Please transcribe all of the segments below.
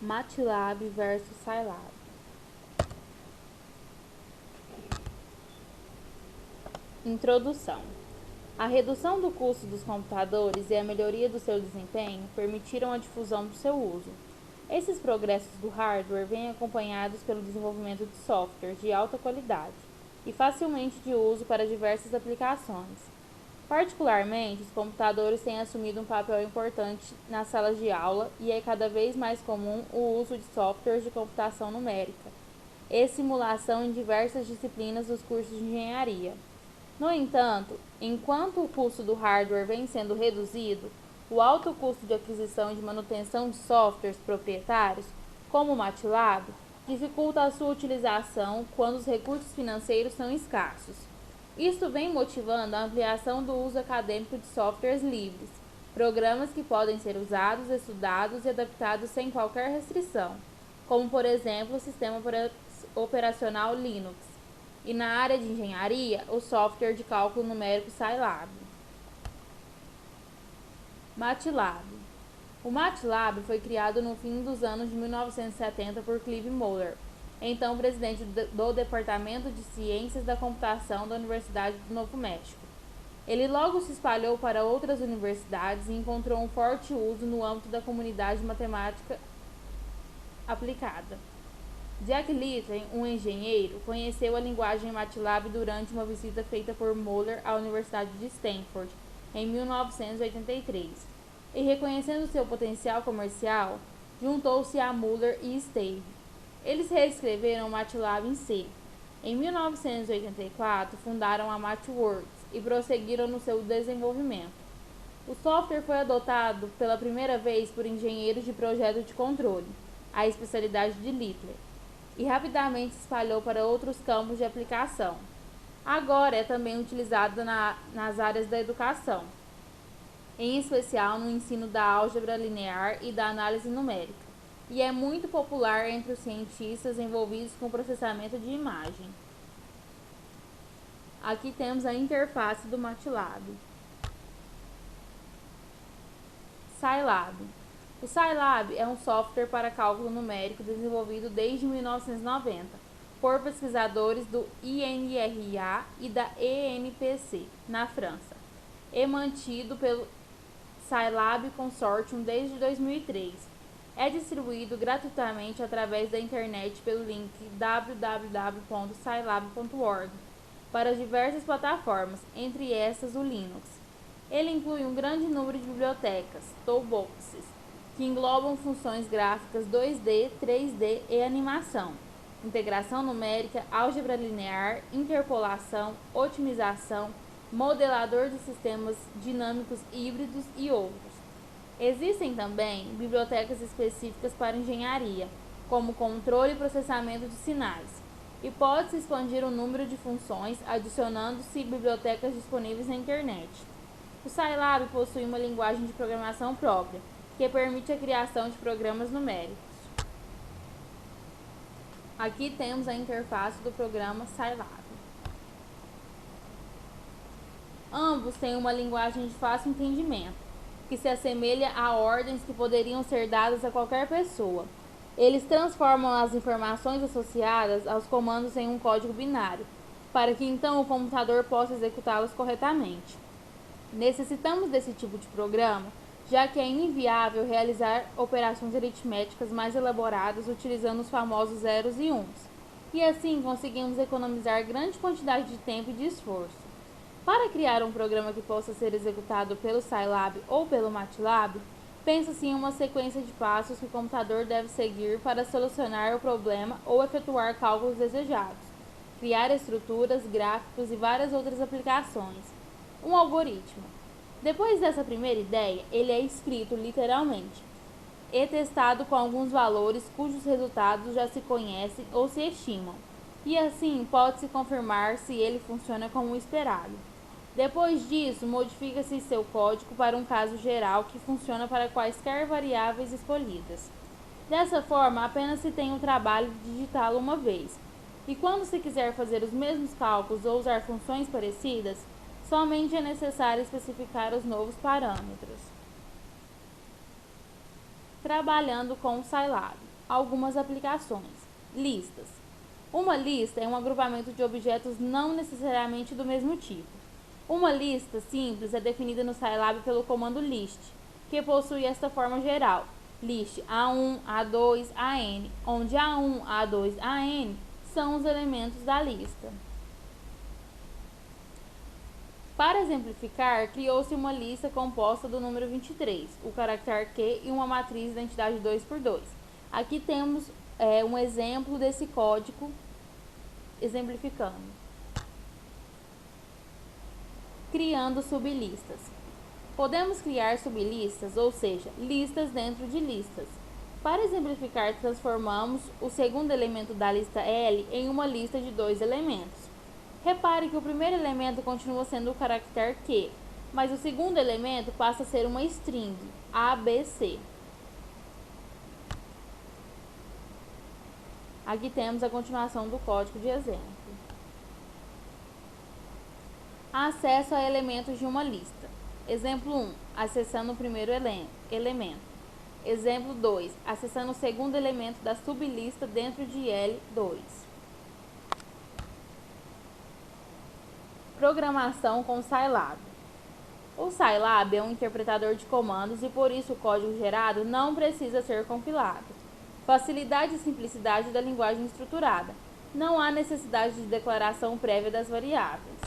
MATLAB versus Scilab. Introdução. A redução do custo dos computadores e a melhoria do seu desempenho permitiram a difusão do seu uso. Esses progressos do hardware vêm acompanhados pelo desenvolvimento de softwares de alta qualidade e facilmente de uso para diversas aplicações. Particularmente, os computadores têm assumido um papel importante nas salas de aula e é cada vez mais comum o uso de softwares de computação numérica e simulação em diversas disciplinas dos cursos de engenharia. No entanto, enquanto o custo do hardware vem sendo reduzido, o alto custo de aquisição e de manutenção de softwares proprietários, como o MATLAB, dificulta a sua utilização quando os recursos financeiros são escassos. Isto vem motivando a ampliação do uso acadêmico de softwares livres, programas que podem ser usados, estudados e adaptados sem qualquer restrição, como por exemplo o sistema operacional Linux, e na área de engenharia, o software de cálculo numérico Scilab. MATLAB. O MATLAB foi criado no fim dos anos de 1970 por Clive Moeller, então presidente do Departamento de Ciências da Computação da Universidade do Novo México. Ele logo se espalhou para outras universidades e encontrou um forte uso no âmbito da comunidade matemática aplicada. Jack Litton, um engenheiro, conheceu a linguagem MATLAB durante uma visita feita por Moeller à Universidade de Stanford, em 1983, e reconhecendo seu potencial comercial, juntou-se a Moeller e Stave. Eles reescreveram o MATLAB em C. Em 1984, fundaram a MathWorks e prosseguiram no seu desenvolvimento. O software foi adotado pela primeira vez por engenheiros de projeto de controle, a especialidade de Littler, e rapidamente se espalhou para outros campos de aplicação. Agora é também utilizado nas áreas da educação, em especial no ensino da álgebra linear e da análise numérica, e é muito popular entre os cientistas envolvidos com processamento de imagem. Aqui temos a interface do MATLAB. Scilab. O Scilab é um software para cálculo numérico desenvolvido desde 1990 por pesquisadores do INRA e da ENPC, na França, e mantido pelo Scilab Consortium desde 2003. É distribuído gratuitamente através da internet pelo link www.scilab.org para diversas plataformas, entre essas o Linux. Ele inclui um grande número de bibliotecas, toolboxes, que englobam funções gráficas 2D, 3D e animação, integração numérica, álgebra linear, interpolação, otimização, modelador de sistemas dinâmicos híbridos e outros. Existem também bibliotecas específicas para engenharia, como controle e processamento de sinais, e pode-se expandir o número de funções adicionando-se bibliotecas disponíveis na internet. O Scilab possui uma linguagem de programação própria, que permite a criação de programas numéricos. Aqui temos a interface do programa Scilab. Ambos têm uma linguagem de fácil entendimento, que se assemelha a ordens que poderiam ser dadas a qualquer pessoa. Eles transformam as informações associadas aos comandos em um código binário, para que então o computador possa executá-los corretamente. Necessitamos desse tipo de programa, já que é inviável realizar operações aritméticas mais elaboradas utilizando os famosos zeros e uns, e assim conseguimos economizar grande quantidade de tempo e de esforço. Para criar um programa que possa ser executado pelo Scilab ou pelo MATLAB, pensa-se em uma sequência de passos que o computador deve seguir para solucionar o problema ou efetuar cálculos desejados, criar estruturas, gráficos e várias outras aplicações. Um algoritmo. Depois dessa primeira ideia, ele é escrito literalmente e testado com alguns valores cujos resultados já se conhecem ou se estimam, e assim pode-se confirmar se ele funciona como esperado. Depois disso, modifica-se seu código para um caso geral que funciona para quaisquer variáveis escolhidas. Dessa forma, apenas se tem o trabalho de digitá-lo uma vez, e quando se quiser fazer os mesmos cálculos ou usar funções parecidas, somente é necessário especificar os novos parâmetros. Trabalhando com o Scilab. Algumas aplicações. Listas. Uma lista é um agrupamento de objetos não necessariamente do mesmo tipo. Uma lista simples é definida no Scilab pelo comando list, que possui esta forma geral: list A1, A2, AN, onde A1, A2, AN são os elementos da lista. Para exemplificar, criou-se uma lista composta do número 23, o caractere Q e uma matriz de identidade 2×2. Aqui temos um exemplo desse código exemplificando. Criando sublistas. Podemos criar sublistas, ou seja, listas dentro de listas. Para exemplificar, transformamos o segundo elemento da lista L em uma lista de 2 elementos. Repare que o primeiro elemento continua sendo o caractere Q, mas o segundo elemento passa a ser uma string, ABC. Aqui temos a continuação do código de exemplo. Acesso a elementos de uma lista. Exemplo 1, acessando o primeiro elemento. Exemplo 2, acessando o segundo elemento da sublista dentro de L2. Programação com Scilab. O Scilab é um interpretador de comandos e por isso o código gerado não precisa ser compilado. Facilidade e simplicidade da linguagem estruturada. Não há necessidade de declaração prévia das variáveis.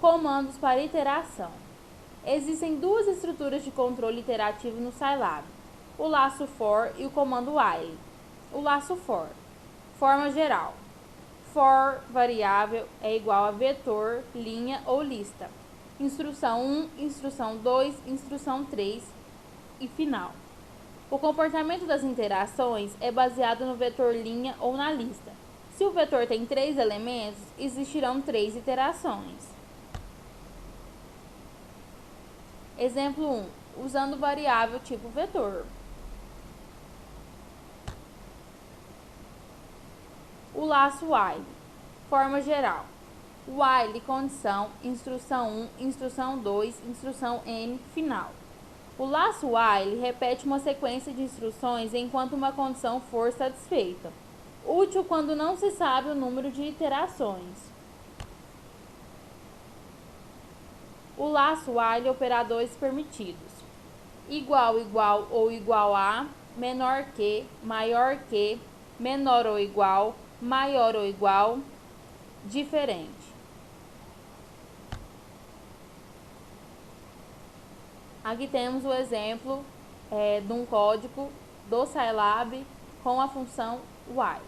Comandos para iteração. Existem duas estruturas de controle iterativo no Scilab: o laço for e o comando while. O laço for. Forma geral: for variável é igual a vetor, linha ou lista. Instrução 1, instrução 2, instrução 3 e final. O comportamento das interações é baseado no vetor linha ou na lista. Se o vetor tem 3 elementos, existirão 3 iterações. Exemplo 1. Usando variável tipo vetor. O laço while. Forma geral: while condição, instrução 1, instrução 2, instrução n, final. O laço while repete uma sequência de instruções enquanto uma condição for satisfeita, útil quando não se sabe o número de iterações. O laço while operadores permitidos: igual, igual ou igual a, menor que, maior que, menor ou igual, maior ou igual, diferente. Aqui temos o exemplo de um código do Scilab com a função while.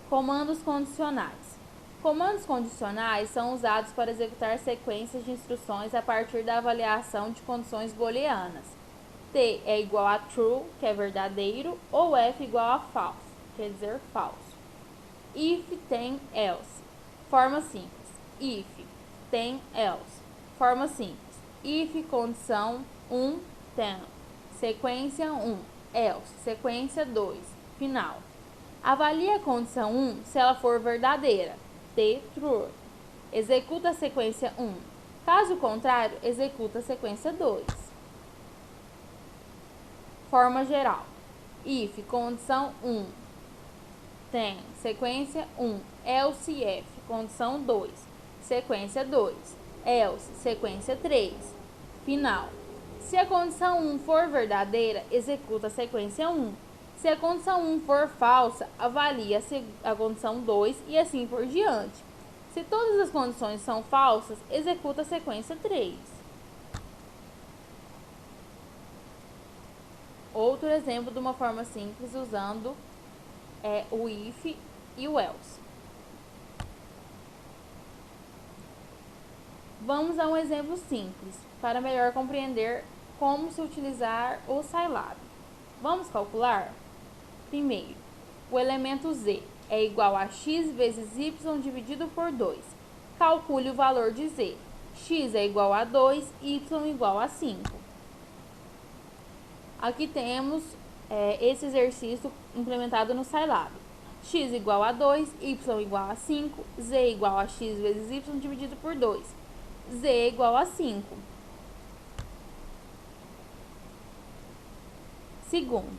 Comandos condicionais. Comandos condicionais são usados para executar sequências de instruções a partir da avaliação de condições booleanas. T é igual a true, que é verdadeiro, ou F igual a false, quer dizer falso. If, then, else. Forma simples: if, then, else. Forma simples: if, condição 1, then. Sequência 1, else. Sequência 2, final. Avalie a condição 1 se ela for verdadeira. T, true. Executa a sequência 1. Caso contrário, executa a sequência 2. Forma geral: if, condição 1, then, sequência 1, else if, condição 2, sequência 2, else, sequência 3, final. Se a condição 1 for verdadeira, executa a sequência 1. Se a condição 1 for falsa, avalia a condição 2 e assim por diante. Se todas as condições são falsas, executa a sequência 3. Outro exemplo de uma forma simples usando o if e o else. Vamos a um exemplo simples, para melhor compreender como se utilizar o Scilab. Vamos calcular? Primeiro, o elemento z é igual a x vezes y dividido por 2. Calcule o valor de z. X é igual a 2, y igual a 5. Aqui temos esse exercício implementado no Scilab. X igual a 2, y igual a 5, z igual a x vezes y dividido por 2. Z igual a 5. Segundo,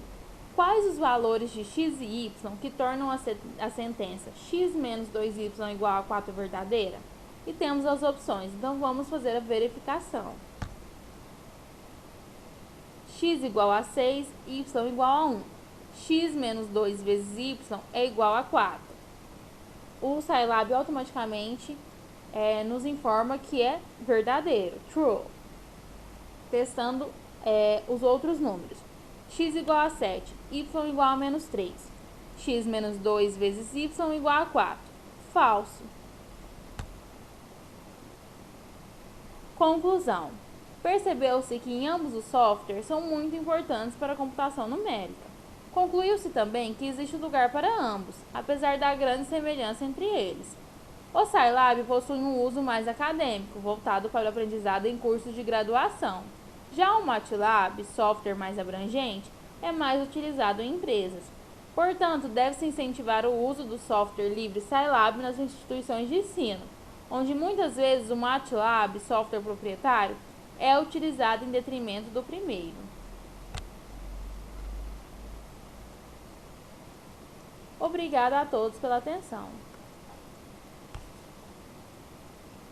quais os valores de x e y que tornam a sentença x menos 2y igual a 4 verdadeira? E temos as opções, então vamos fazer a verificação. X igual a 6, y igual a 1. X menos 2 vezes y é igual a 4. O Scilab automaticamente nos informa que é verdadeiro, true. Testando os outros números. X igual a 7, y igual a menos 3. X menos 2 vezes y igual a 4. Falso. Conclusão. Percebeu-se que em ambos os softwares são muito importantes para a computação numérica. Concluiu-se também que existe lugar para ambos, apesar da grande semelhança entre eles. O Scilab possui um uso mais acadêmico, voltado para o aprendizado em cursos de graduação. Já o MATLAB, software mais abrangente, é mais utilizado em empresas. Portanto, deve-se incentivar o uso do software livre Scilab nas instituições de ensino, onde muitas vezes o MATLAB, software proprietário, é utilizado em detrimento do primeiro. Obrigada a todos pela atenção.